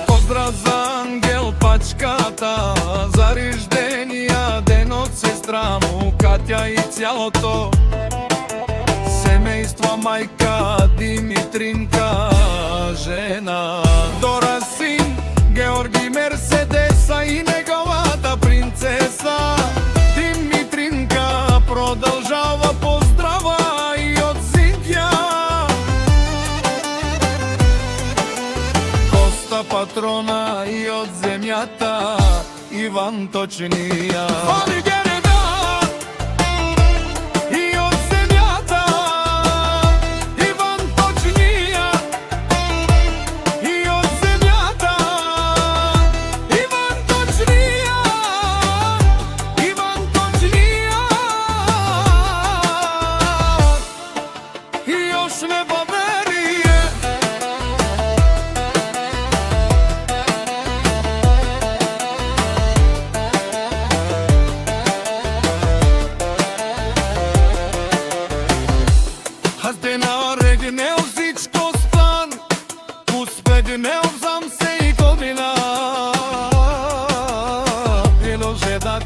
Поздрав за ангел пачката, за рождения ден от сестра му Катя и цялото семейство, майка Димитринка, жена Дора, син Георги, Мерседеса и неговата принцеса Димитринка. Продължава поздрава и от Синтия, Коста патрона и от земята Иван Точния.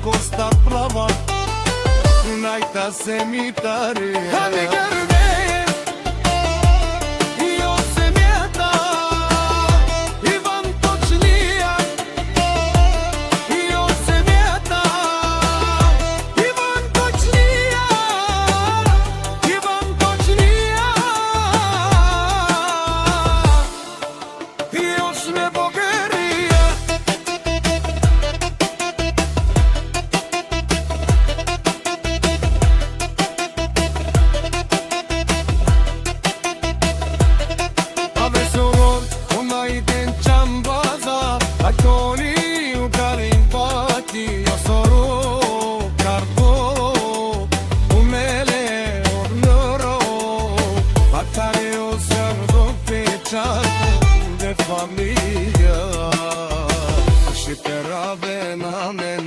Costa prava, naita semitare. De familia și te ravenamen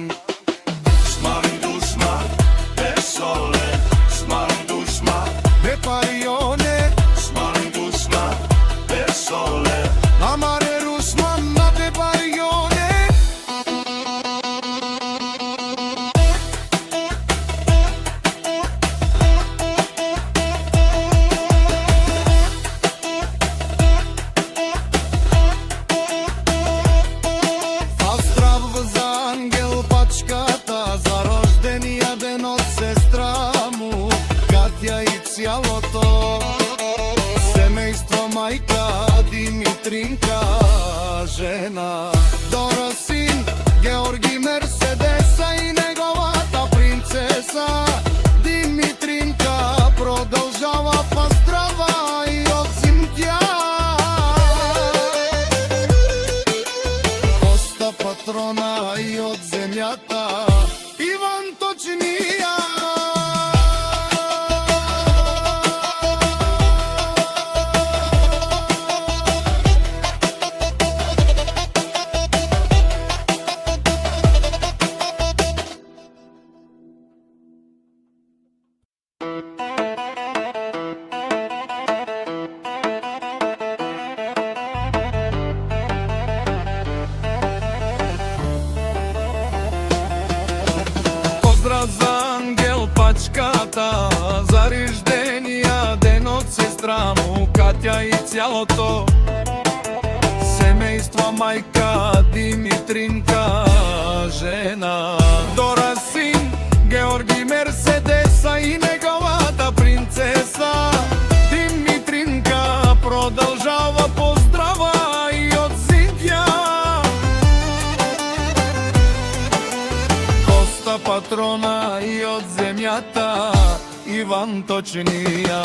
Smarin dușma de sole, smarin dușma de parione, smarin dușma de sole, amare rusmanna de parione. Цялото семейство, майка Димитринка, жена Дора, син Георги, Мерседеса и неговата принцеса Димитринка. Продължава поздрава и от Синтия, Коста патрона и от земята Иван Точния. Поздрав за ангел пачката, за рождения ден от сестра му Катя и цялото семейство, майка Димитринка, жена Дора, син Георги, Мерседеса и неговата принцеса Димитринка. Продължава поздрава и от Синтия, Коста патрона и от земята Иван Точния.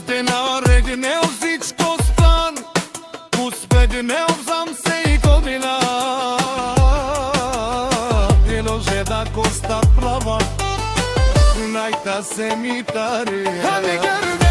Martina Regneu zici Costan, cu spedneu zam se-i cobina. Elože da Costa prava, najta semitare.